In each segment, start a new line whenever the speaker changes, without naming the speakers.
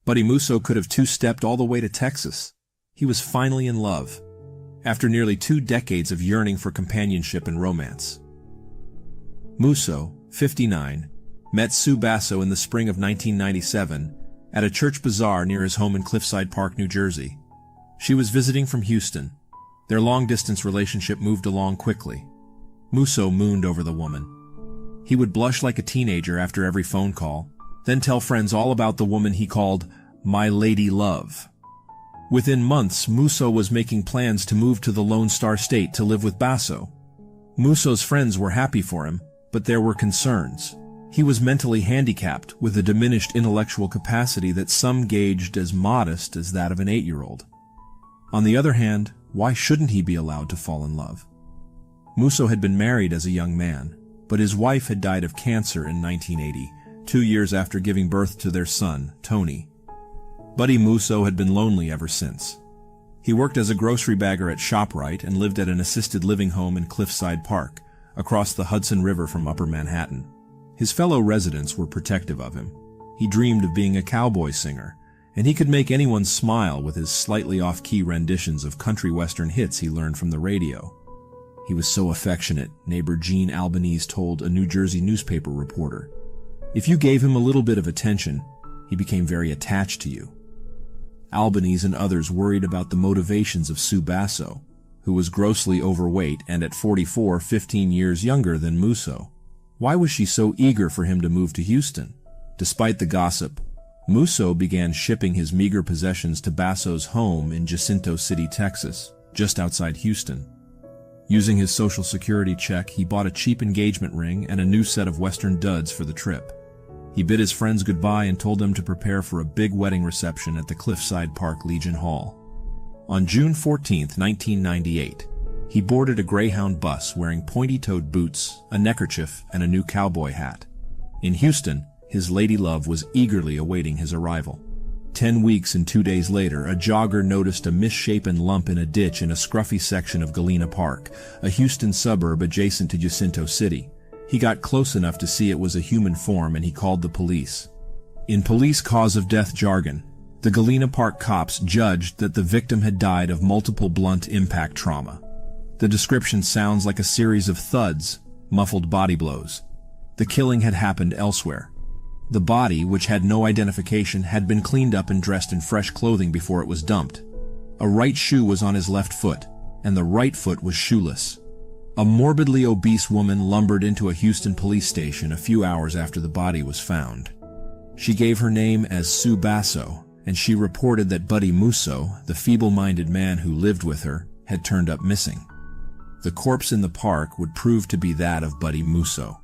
Buddy Musso could have two-stepped all the way to Texas. He was finally in love, after nearly 2 decades of yearning for companionship and romance. Musso, 59, met Sue Basso in the spring of 1997 at a church bazaar near his home in Cliffside Park, New Jersey. She was visiting from Houston. Their long-distance relationship moved along quickly. Musso mooned over the woman. He would blush like a teenager after every phone call, then tell friends all about the woman he called "my lady love." Within months, Musso was making plans to move to the Lone Star State to live with Basso. Musso's friends were happy for him, but there were concerns. He was mentally handicapped with a diminished intellectual capacity that some gauged as modest as that of an 8-year-old. On the other hand, why shouldn't he be allowed to fall in love? Musso had been married as a young man, but his wife had died of cancer in 1980, 2 years after giving birth to their son, Tony. Buddy Musso had been lonely ever since. He worked as a grocery bagger at ShopRite and lived at an assisted living home in Cliffside Park, across the Hudson River from Upper Manhattan. His fellow residents were protective of him. He dreamed of being a cowboy singer, and he could make anyone smile with his slightly off-key renditions of country western hits he learned from the radio. He was so affectionate, neighbor Gene Albanese told a New Jersey newspaper reporter. If you gave him a little bit of attention, he became very attached to you. Albanese and others worried about the motivations of Sue Basso, who was grossly overweight and at 44, 15 years younger than Musso. Why was she so eager for him to move to Houston? Despite the gossip, Musso began shipping his meager possessions to Basso's home in Jacinto City, Texas, just outside Houston. Using his Social Security check, he bought a cheap engagement ring and a new set of Western duds for the trip. He bid his friends goodbye and told them to prepare for a big wedding reception at the Cliffside Park Legion Hall. On June 14, 1998, he boarded a Greyhound bus wearing pointy-toed boots, a neckerchief, and a new cowboy hat. In Houston, his lady love was eagerly awaiting his arrival. 10 weeks and 2 days later, a jogger noticed a misshapen lump in a ditch in a scruffy section of Galena Park, a Houston suburb adjacent to Jacinto City. He got close enough to see it was a human form and he called the police. In police cause of death jargon, the Galena Park cops judged that the victim had died of multiple blunt impact trauma. The description sounds like a series of thuds, muffled body blows. The killing had happened elsewhere. The body, which had no identification, had been cleaned up and dressed in fresh clothing before it was dumped. A right shoe was on his left foot, and the right foot was shoeless. A morbidly obese woman lumbered into a Houston police station a few hours after the body was found. She gave her name as Sue Basso, and she reported that Buddy Musso, the feeble-minded man who lived with her, had turned up missing. The corpse in the park would prove to be that of Buddy Musso.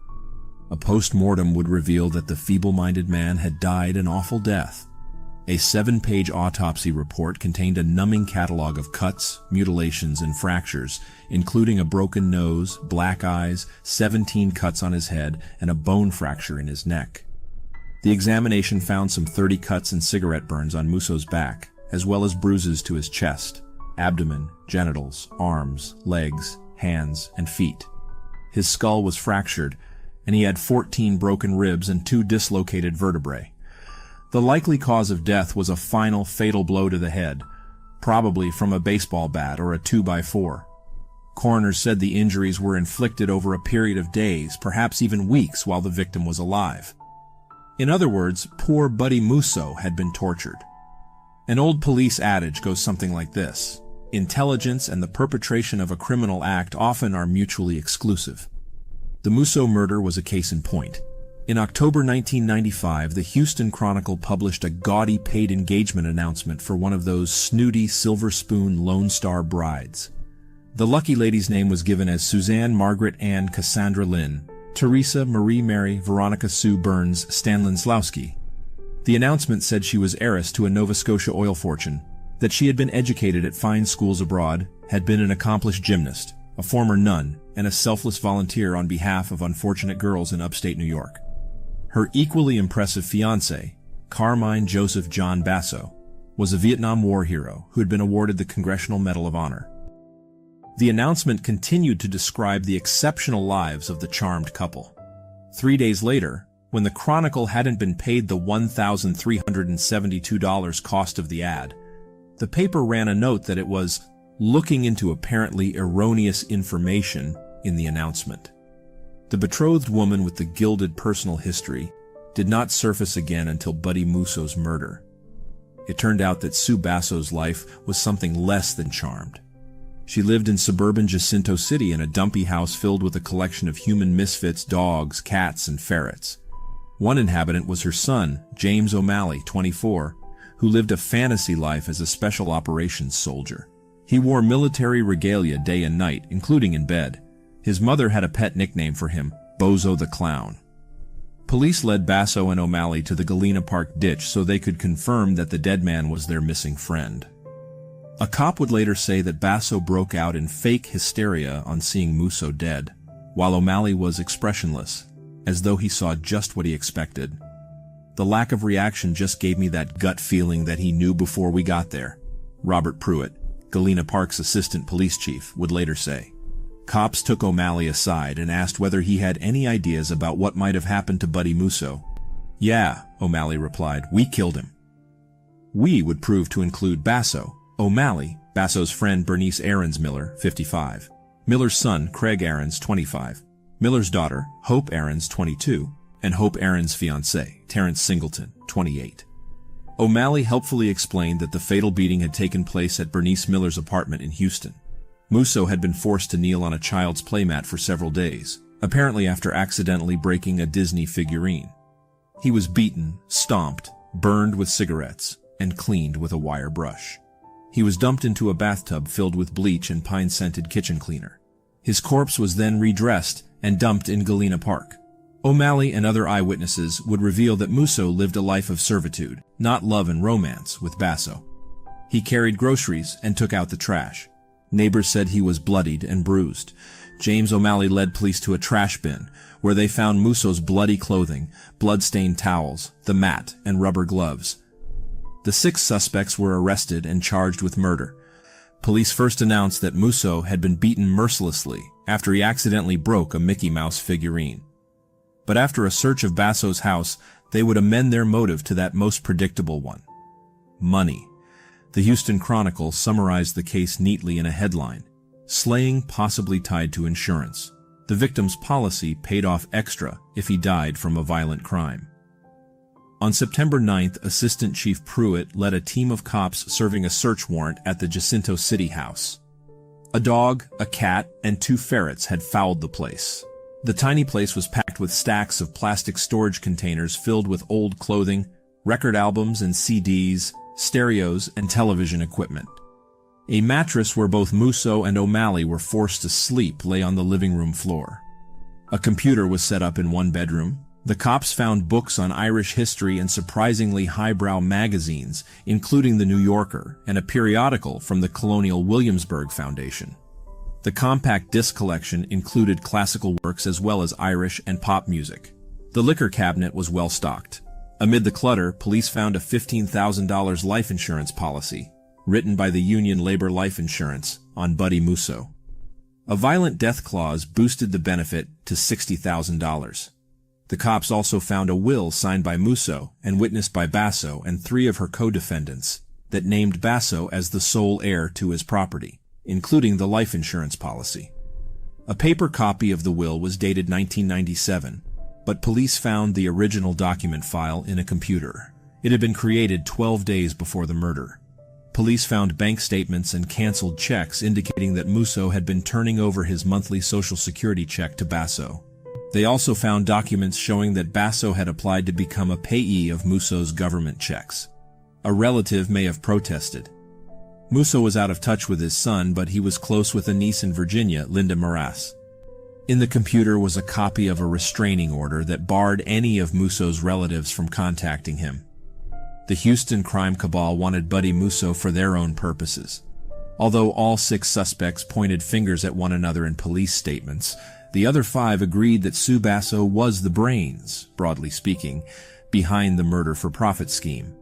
A post-mortem would reveal that the feeble-minded man had died an awful death. A 7-page autopsy report contained a numbing catalog of cuts, mutilations, and fractures, including a broken nose, black eyes, 17 cuts on his head, and a bone fracture in his neck. The examination found some 30 cuts and cigarette burns on Musso's back, as well as bruises to his chest, abdomen, genitals, arms, legs, hands, and feet. His skull was fractured, and he had 14 broken ribs and 2 dislocated vertebrae. The likely cause of death was a final fatal blow to the head, probably from a baseball bat or a 2x4. Coroners said the injuries were inflicted over a period of days, perhaps even weeks, while the victim was alive. In other words, poor Buddy Musso had been tortured. An old police adage goes something like this: intelligence and the perpetration of a criminal act often are mutually exclusive. The Musso murder was a case in point. In October 1995, the Houston Chronicle published a gaudy paid engagement announcement for one of those snooty silver spoon Lone Star brides. The lucky lady's name was given as Suzanne Margaret Ann Cassandra Lynn, Teresa Marie Mary Veronica Sue Burns Stanlinslawski. The announcement said she was heiress to a Nova Scotia oil fortune, that she had been educated at fine schools abroad, had been an accomplished gymnast, a former nun, and a selfless volunteer on behalf of unfortunate girls in upstate New York. Her equally impressive fiancé, Carmine Joseph John Basso, was a Vietnam War hero who had been awarded the Congressional Medal of Honor. The announcement continued to describe the exceptional lives of the charmed couple. 3 days later, When the Chronicle hadn't been paid the $1,372 cost of the ad, the paper ran a note that it was looking into apparently erroneous information in the announcement. The betrothed woman with the gilded personal history did not surface again until Buddy Musso's murder. It turned out that Sue Basso's life was something less than charmed. She lived in suburban Jacinto City in a dumpy house filled with a collection of human misfits, dogs, cats, and ferrets. One inhabitant was her son, James O'Malley, 24, who lived a fantasy life as a special operations soldier. He wore military regalia day and night, including in bed. His mother had a pet nickname for him, Bozo the Clown. Police led Basso and O'Malley to the Galena Park ditch so they could confirm that the dead man was their missing friend. A cop would later say that Basso broke out in fake hysteria on seeing Musso dead, while O'Malley was expressionless, as though he saw just what he expected. "The lack of reaction just gave me that gut feeling that he knew before we got there," Robert Pruitt, Galena Park's assistant police chief, would later say. Cops took O'Malley aside and asked whether he had any ideas about what might have happened to Buddy Musso. "Yeah," O'Malley replied, "we killed him." "We" would prove to include Basso, O'Malley, Basso's friend Bernice Aarons Miller, 55, Miller's son Craig Aarons, 25, Miller's daughter Hope Aarons, 22, and Hope Aarons' fiancé, Terrence Singleton, 28. O'Malley helpfully explained that the fatal beating had taken place at Bernice Miller's apartment in Houston. Musso had been forced to kneel on a child's playmat for several days, apparently after accidentally breaking a Disney figurine. He was beaten, stomped, burned with cigarettes, and cleaned with a wire brush. He was dumped into a bathtub filled with bleach and pine-scented kitchen cleaner. His corpse was then redressed and dumped in Galena Park. O'Malley and other eyewitnesses would reveal that Musso lived a life of servitude, not love and romance, with Basso. He carried groceries and took out the trash. Neighbors said he was bloodied and bruised. James O'Malley led police to a trash bin, where they found Musso's bloody clothing, blood-stained towels, the mat, and rubber gloves. The 6 suspects were arrested and charged with murder. Police first announced that Musso had been beaten mercilessly after he accidentally broke a Mickey Mouse figurine. But after a search of Basso's house, they would amend their motive to that most predictable one: money. The Houston Chronicle summarized the case neatly in a headline: "Slaying possibly tied to insurance. The victim's policy paid off extra if he died from a violent crime." On September 9th, Assistant Chief Pruitt led a team of cops serving a search warrant at the Jacinto City house. A dog, a cat, and 2 ferrets had fouled the place. The tiny place was packed with stacks of plastic storage containers filled with old clothing, record albums and CDs, stereos, and television equipment. A mattress where both Musso and O'Malley were forced to sleep lay on the living room floor. A computer was set up in one bedroom. The cops found books on Irish history and surprisingly highbrow magazines, including The New Yorker and a periodical from the Colonial Williamsburg Foundation. The compact disc collection included classical works as well as Irish and pop music. The liquor cabinet was well stocked. Amid the clutter, police found a $15,000 life insurance policy, written by the Union Labor Life Insurance, on Buddy Musso. A violent death clause boosted the benefit to $60,000. The cops also found a will signed by Musso and witnessed by Basso and 3 of her co-defendants that named Basso as the sole heir to his property, including the life insurance policy. A paper copy of the will was dated 1997, but police found the original document file in a computer. It had been created 12 days before the murder. Police found bank statements and canceled checks indicating that Musso had been turning over his monthly Social Security check to Basso. They also found documents showing that Basso had applied to become a payee of Musso's government checks. A relative may have protested. Musso was out of touch with his son, but he was close with a niece in Virginia, Linda Morass. In the computer was a copy of a restraining order that barred any of Musso's relatives from contacting him. The Houston crime cabal wanted Buddy Musso for their own purposes. Although all 6 suspects pointed fingers at one another in police statements, the other 5 agreed that Sue Basso was the brains, broadly speaking, behind the murder-for-profit scheme.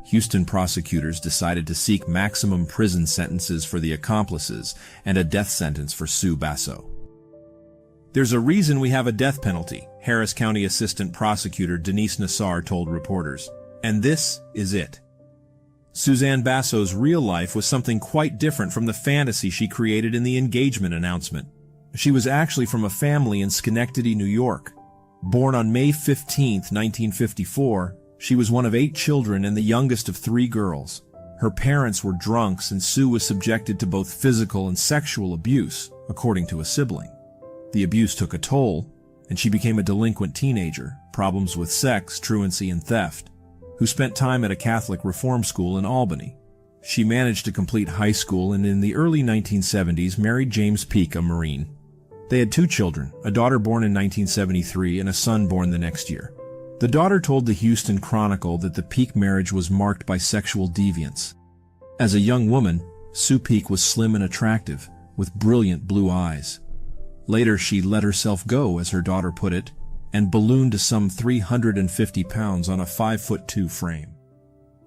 Houston prosecutors decided to seek maximum prison sentences for the accomplices and a death sentence for Sue Basso. "There's a reason we have a death penalty," Harris County Assistant Prosecutor Denise Nassar told reporters. And this is it. Suzanne Basso's real life was something quite different from the fantasy she created in the engagement announcement. She was actually from a family in Schenectady, New York. Born on May 15, 1954, she was one of 8 children and the youngest of 3 girls. Her parents were drunks and Sue was subjected to both physical and sexual abuse, according to a sibling. The abuse took a toll, and she became a delinquent teenager, problems with sex, truancy, and theft, who spent time at a Catholic reform school in Albany. She managed to complete high school and in the early 1970s married James Peake, a Marine. They had 2 children, a daughter born in 1973 and a son born the next year. The daughter told the Houston Chronicle that the Peake marriage was marked by sexual deviance. As a young woman, Sue Peake was slim and attractive, with brilliant blue eyes. Later she let herself go, as her daughter put it, and ballooned to some 350 pounds on a 5'2" frame.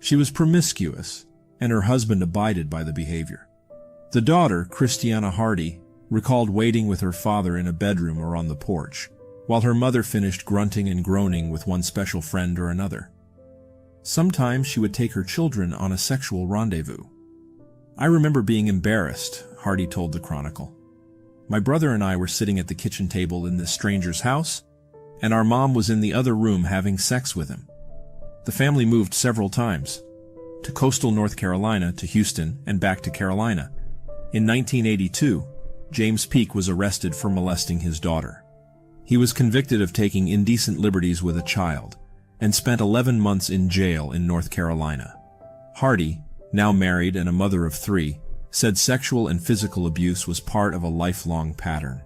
She was promiscuous, and her husband abided by the behavior. The daughter, Christiana Hardy, recalled waiting with her father in a bedroom or on the porch, while her mother finished grunting and groaning with one special friend or another. Sometimes she would take her children on a sexual rendezvous. I remember being embarrassed, Hardy told the Chronicle. My brother and I were sitting at the kitchen table in this stranger's house, and our mom was in the other room having sex with him. The family moved several times, to coastal North Carolina, to Houston, and back to Carolina. In 1982, James Peake was arrested for molesting his daughter. He was convicted of taking indecent liberties with a child, and spent 11 months in jail in North Carolina. Hardy, now married and a mother of 3, said sexual and physical abuse was part of a lifelong pattern.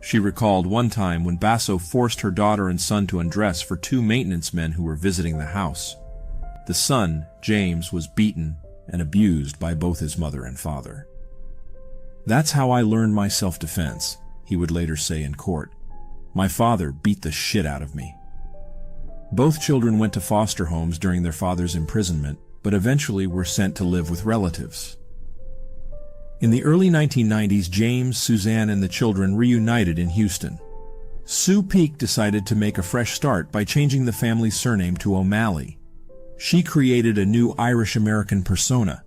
She recalled one time when Basso forced her daughter and son to undress for 2 maintenance men who were visiting the house. The son, James, was beaten and abused by both his mother and father. "That's how I learned my self-defense," he would later say in court. "My father beat the shit out of me." Both children went to foster homes during their father's imprisonment, but eventually were sent to live with relatives. In the early 1990s, James, Suzanne, and the children reunited in Houston. Sue Peake decided to make a fresh start by changing the family's surname to O'Malley. She created a new Irish-American persona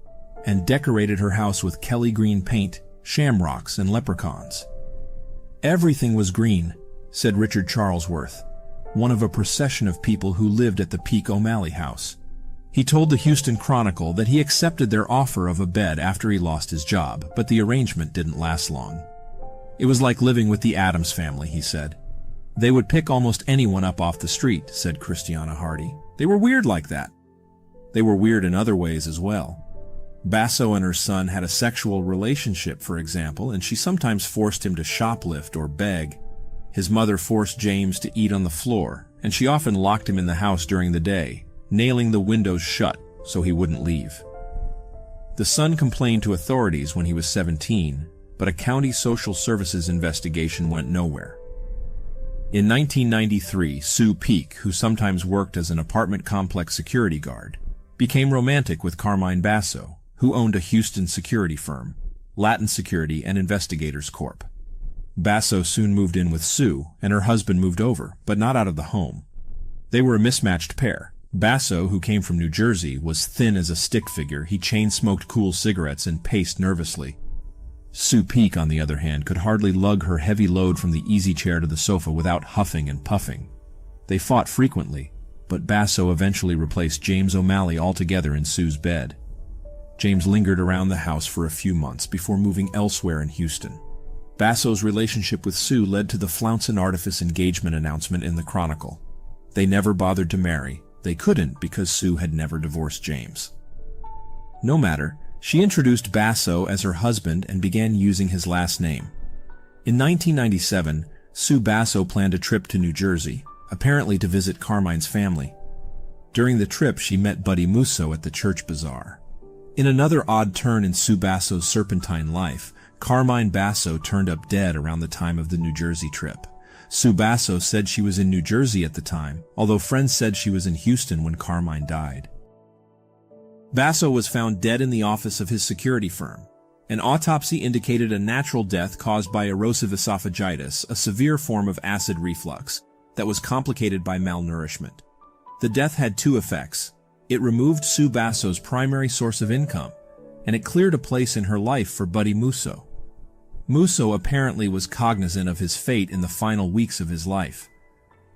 and decorated her house with Kelly green paint, shamrocks, and leprechauns. "Everything was green," said Richard Charlesworth, one of a procession of people who lived at the Peake O'Malley house. He told the Houston Chronicle that he accepted their offer of a bed after he lost his job, but the arrangement didn't last long. "It was like living with the Addams family," he said. "They would pick almost anyone up off the street," said Christiana Hardy. "They were weird like that." They were weird in other ways as well. Basso and her son had a sexual relationship, for example, and she sometimes forced him to shoplift or beg. His mother forced James to eat on the floor, and she often locked him in the house during the day, nailing the windows shut so he wouldn't leave. The son complained to authorities when he was 17, but a county social services investigation went nowhere. In 1993, Sue Peake, who sometimes worked as an apartment complex security guard, became romantic with Carmine Basso, who owned a Houston security firm, Latin Security and Investigators Corp. Basso soon moved in with Sue, and her husband moved over, but not out of the home. They were a mismatched pair. Basso, who came from New Jersey, was thin as a stick figure. He chain-smoked cool cigarettes and paced nervously. Sue Peake, on the other hand, could hardly lug her heavy load from the easy chair to the sofa without huffing and puffing. They fought frequently, but Basso eventually replaced James O'Malley altogether in Sue's bed. James lingered around the house for a few months before moving elsewhere in Houston. Basso's relationship with Sue led to the flounce and artifice engagement announcement in the Chronicle. They never bothered to marry. They couldn't because Sue had never divorced James. No matter, she introduced Basso as her husband and began using his last name. In 1997, Sue Basso planned a trip to New Jersey, apparently to visit Carmine's family. During the trip, she met Buddy Musso at the church bazaar. In another odd turn in Sue Basso's serpentine life, Carmine Basso turned up dead around the time of the New Jersey trip. Sue Basso said she was in New Jersey at the time, although friends said she was in Houston when Carmine died. Basso was found dead in the office of his security firm. An autopsy indicated a natural death caused by erosive esophagitis, a severe form of acid reflux. that was complicated by malnourishment. The death had two effects. It removed Sue Basso's primary source of income, and it cleared a place in her life for Buddy Musso. Musso apparently was cognizant of his fate in the final weeks of his life.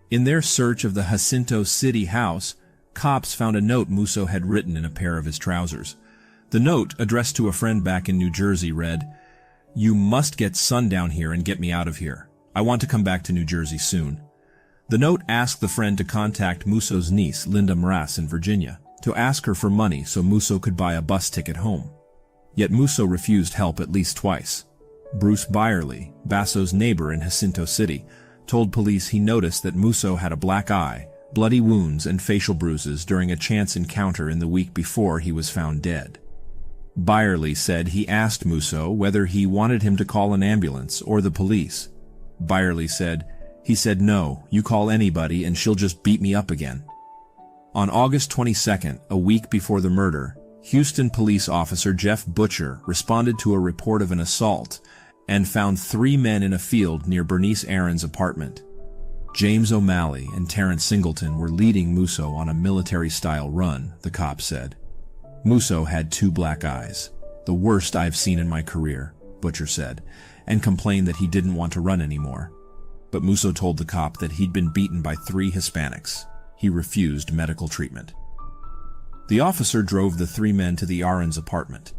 In their search of the Jacinto City house, cops found a note Musso had written in a pair of his trousers. The note, addressed to a friend back in New Jersey, read, "You must get sun down here and get me out of here. I want to come back to New Jersey soon." The note asked the friend to contact Musso's niece, Linda Mraz, in Virginia, to ask her for money so Musso could buy a bus ticket home. Yet Musso refused help at least twice. Bruce Byerly, Basso's neighbor in Jacinto City, told police he noticed that Musso had a black eye, bloody wounds, and facial bruises during a chance encounter in the week before he was found dead. Byerly said he asked Musso whether he wanted him to call an ambulance or the police. Byerly said, "He said no, you call anybody and she'll just beat me up again." On August 22nd, a week before the murder, Houston police officer Jeff Butcher responded to a report of an assault and found 3 men in a field near Bernice Aaron's apartment. James O'Malley and Terrence Singleton were leading Musso on a military-style run, the cops said. Musso had 2 black eyes, "the worst I've seen in my career," Butcher said, and complained that he didn't want to run anymore. But Musso told the cop that he'd been beaten by 3 Hispanics. He refused medical treatment. The officer drove the 3 men to the Aaron's apartment.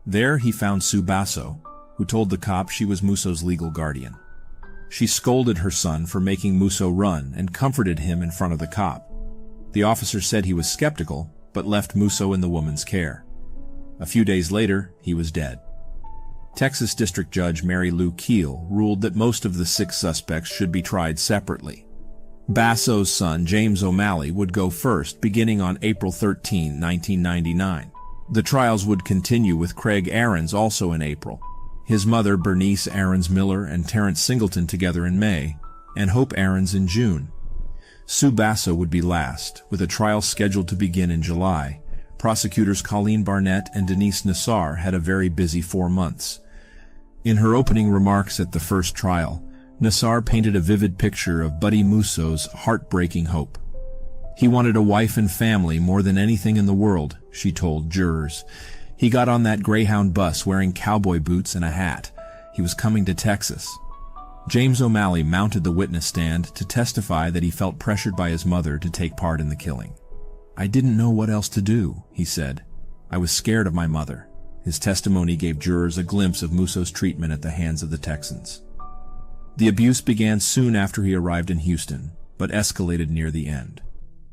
There he found Sue Basso, who told the cop she was Musso's legal guardian. She scolded her son for making Musso run and comforted him in front of the cop. The officer said he was skeptical, but left Musso in the woman's care. A few days later, he was dead. Texas District Judge Mary Lou Keel ruled that most of the 6 suspects should be tried separately. Basso's son, James O'Malley, would go first, beginning on April 13, 1999. The trials would continue with Craig Aarons also in April, his mother Bernice Aarons Miller and Terrence Singleton together in May, and Hope Aarons in June. Sue Basso would be last, with a trial scheduled to begin in July. Prosecutors Colleen Barnett and Denise Nassar had a very busy 4 months. In her opening remarks at the first trial, Nassar painted a vivid picture of Buddy Musso's heartbreaking hope. "He wanted a wife and family more than anything in the world," she told jurors. "He got on that Greyhound bus wearing cowboy boots and a hat. He was coming to Texas." James O'Malley mounted the witness stand to testify that he felt pressured by his mother to take part in the killing. "I didn't know what else to do," he said. "I was scared of my mother." His testimony gave jurors a glimpse of Musso's treatment at the hands of the Texans. The abuse began soon after he arrived in Houston, but escalated near the end.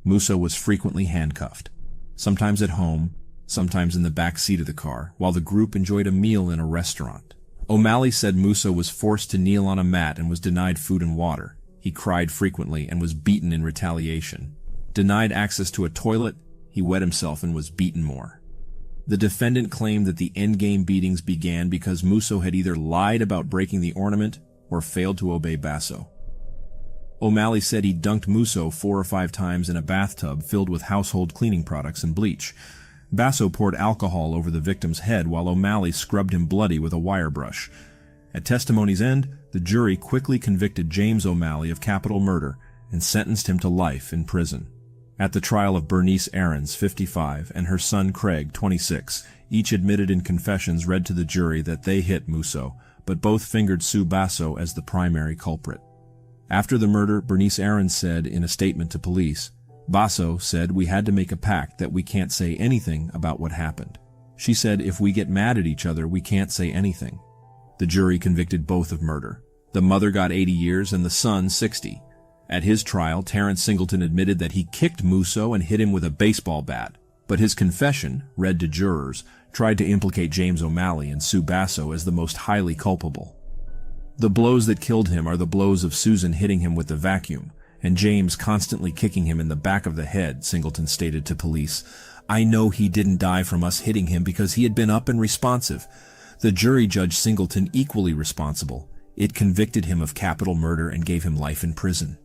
Musso was frequently handcuffed, sometimes at home, sometimes in the back seat of the car, while the group enjoyed a meal in a restaurant. O'Malley said Musso was forced to kneel on a mat and was denied food and water. He cried frequently and was beaten in retaliation. Denied access to a toilet, he wet himself and was beaten more. The defendant claimed that the endgame beatings began because Musso had either lied about breaking the ornament or failed to obey Basso. O'Malley said he dunked Musso 4 or 5 times in a bathtub filled with household cleaning products and bleach. Basso poured alcohol over the victim's head while O'Malley scrubbed him bloody with a wire brush. At testimony's end, the jury quickly convicted James O'Malley of capital murder and sentenced him to life in prison. At the trial of Bernice Aarons, 55, and her son Craig, 26, each admitted in confessions read to the jury that they hit Musso, but both fingered Sue Basso as the primary culprit. After the murder, Bernice Aarons said in a statement to police, "Basso said we had to make a pact that we can't say anything about what happened. She said if we get mad at each other, we can't say anything." The jury convicted both of murder. The mother got 80 years and the son 60. At his trial, Terrence Singleton admitted that he kicked Musso and hit him with a baseball bat, but his confession, read to jurors, tried to implicate James O'Malley and Sue Basso as the most highly culpable. "The blows that killed him are the blows of Susan hitting him with the vacuum, and James constantly kicking him in the back of the head," Singleton stated to police. "I know he didn't die from us hitting him because he had been up and responsive." The jury judged Singleton equally responsible. It convicted him of capital murder and gave him life in prison.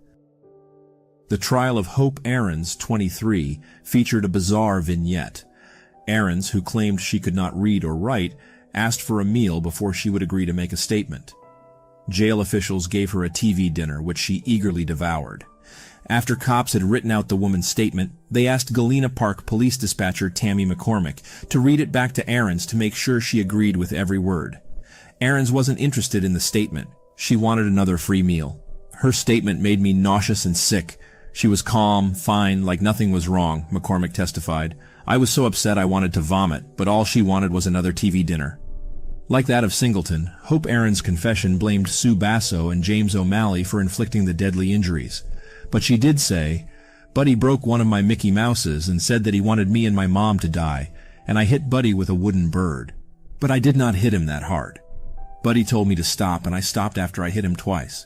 The trial of Hope Aarons, 23, featured a bizarre vignette. Aarons, who claimed she could not read or write, asked for a meal before she would agree to make a statement. Jail officials gave her a TV dinner, which she eagerly devoured. After cops had written out the woman's statement, they asked Galena Park police dispatcher Tammy McCormick to read it back to Aarons to make sure she agreed with every word. Aarons wasn't interested in the statement. She wanted another free meal. Her statement made me nauseous and sick. She was calm, fine, like nothing was wrong, McCormick testified. I was so upset I wanted to vomit, but all she wanted was another TV dinner. Like that of Singleton, Hope Aarons' confession blamed Sue Basso and James O'Malley for inflicting the deadly injuries. But she did say, "Buddy broke one of my Mickey Mouses and said that he wanted me and my mom to die, and I hit Buddy with a wooden bird. But I did not hit him that hard. Buddy told me to stop, and I stopped after I hit him twice."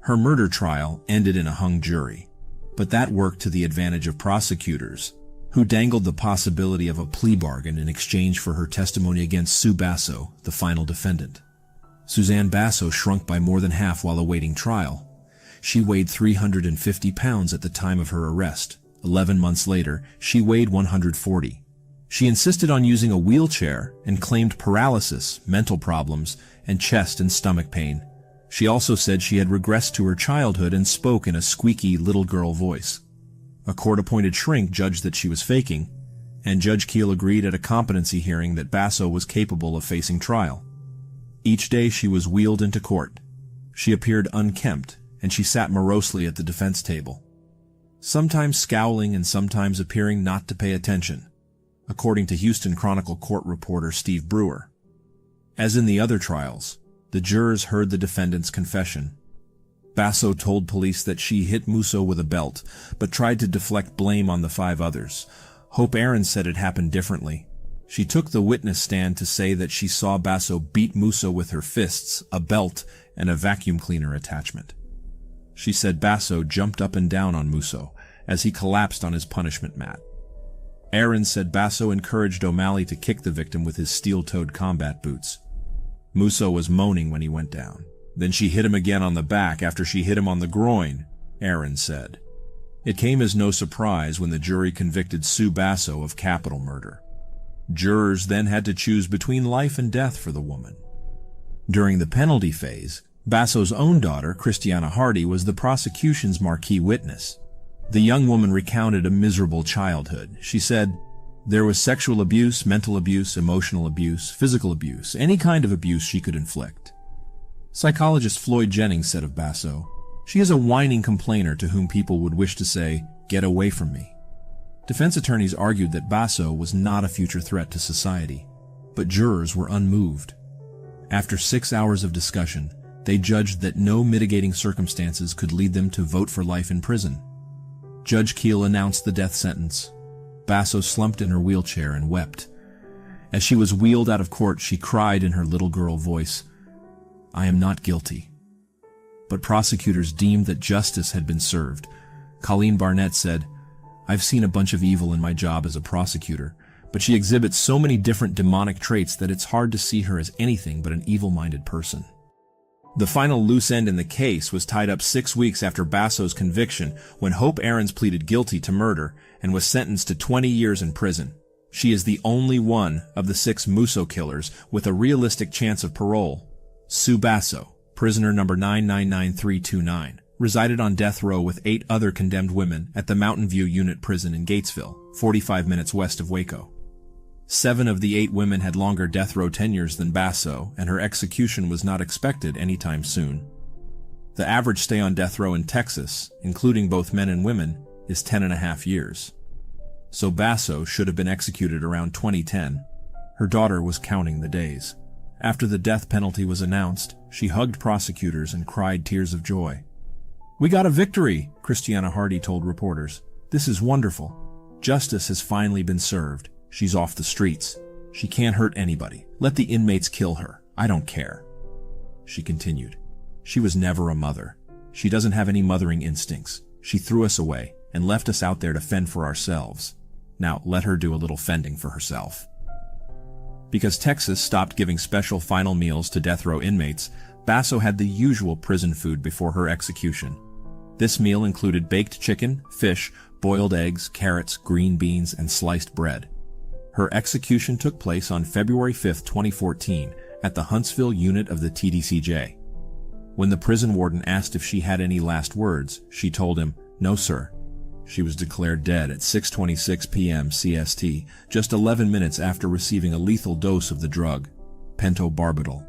Her murder trial ended in a hung jury. But that worked to the advantage of prosecutors, who dangled the possibility of a plea bargain in exchange for her testimony against Sue Basso, the final defendant. Suzanne Basso shrunk by more than half while awaiting trial. She weighed 350 pounds at the time of her arrest. 11 months later, she weighed 140. She insisted on using a wheelchair and claimed paralysis, mental problems, and chest and stomach pain. She also said she had regressed to her childhood and spoke in a squeaky little girl voice. A court-appointed shrink judged that she was faking, and Judge Keel agreed at a competency hearing that Basso was capable of facing trial. Each day she was wheeled into court. She appeared unkempt, and she sat morosely at the defense table, sometimes scowling and sometimes appearing not to pay attention, according to Houston Chronicle court reporter Steve Brewer. As in the other trials, the jurors heard the defendant's confession. Basso told police that she hit Musso with a belt, but tried to deflect blame on the 5 others. Hope Aarons said it happened differently. She took the witness stand to say that she saw Basso beat Musso with her fists, a belt, and a vacuum cleaner attachment. She said Basso jumped up and down on Musso as he collapsed on his punishment mat. Aarons said Basso encouraged O'Malley to kick the victim with his steel-toed combat boots. Musso was moaning when he went down. Then she hit him again on the back after she hit him on the groin, Aarons said. It came as no surprise when the jury convicted Sue Basso of capital murder. Jurors then had to choose between life and death for the woman. During the penalty phase, Basso's own daughter, Christiana Hardy, was the prosecution's marquee witness. The young woman recounted a miserable childhood. She said, "There was sexual abuse, mental abuse, emotional abuse, physical abuse, any kind of abuse she could inflict." Psychologist Floyd Jennings said of Basso, "She is a whining complainer to whom people would wish to say, 'Get away from me.'" Defense attorneys argued that Basso was not a future threat to society, but jurors were unmoved. After 6 hours of discussion, they judged that no mitigating circumstances could lead them to vote for life in prison. Judge Keel announced the death sentence. Basso slumped in her wheelchair and wept. As she was wheeled out of court, she cried in her little girl voice, "I am not guilty." But prosecutors deemed that justice had been served. Colleen Barnett said, "I've seen a bunch of evil in my job as a prosecutor, but she exhibits so many different demonic traits that it's hard to see her as anything but an evil-minded person." The final loose end in the case was tied up 6 weeks after Basso's conviction when Hope Aarons pleaded guilty to murder and was sentenced to 20 years in prison. She is the only one of the 6 Musso killers with a realistic chance of parole. Sue Basso, prisoner number 999329, resided on death row with 8 other condemned women at the Mountain View Unit Prison in Gatesville, 45 minutes west of Waco. 7 of the 8 women had longer death row tenures than Basso, and her execution was not expected anytime soon. The average stay on death row in Texas, including both men and women, is 10.5 years. So Basso should have been executed around 2010. Her daughter was counting the days. After the death penalty was announced, she hugged prosecutors and cried tears of joy. "We got a victory," Christiana Hardy told reporters. "This is wonderful. Justice has finally been served. She's off the streets. She can't hurt anybody. Let the inmates kill her. I don't care." She continued, "She was never a mother. She doesn't have any mothering instincts. She threw us away and left us out there to fend for ourselves. Now let her do a little fending for herself." Because Texas stopped giving special final meals to death row inmates, Basso had the usual prison food before her execution. This meal included baked chicken, fish, boiled eggs, carrots, green beans, and sliced bread. Her execution took place on February 5, 2014, at the Huntsville unit of the TDCJ. When the prison warden asked if she had any last words, she told him, No, sir. She was declared dead at 6:26 p.m. CST, just 11 minutes after receiving a lethal dose of the drug, pentobarbital.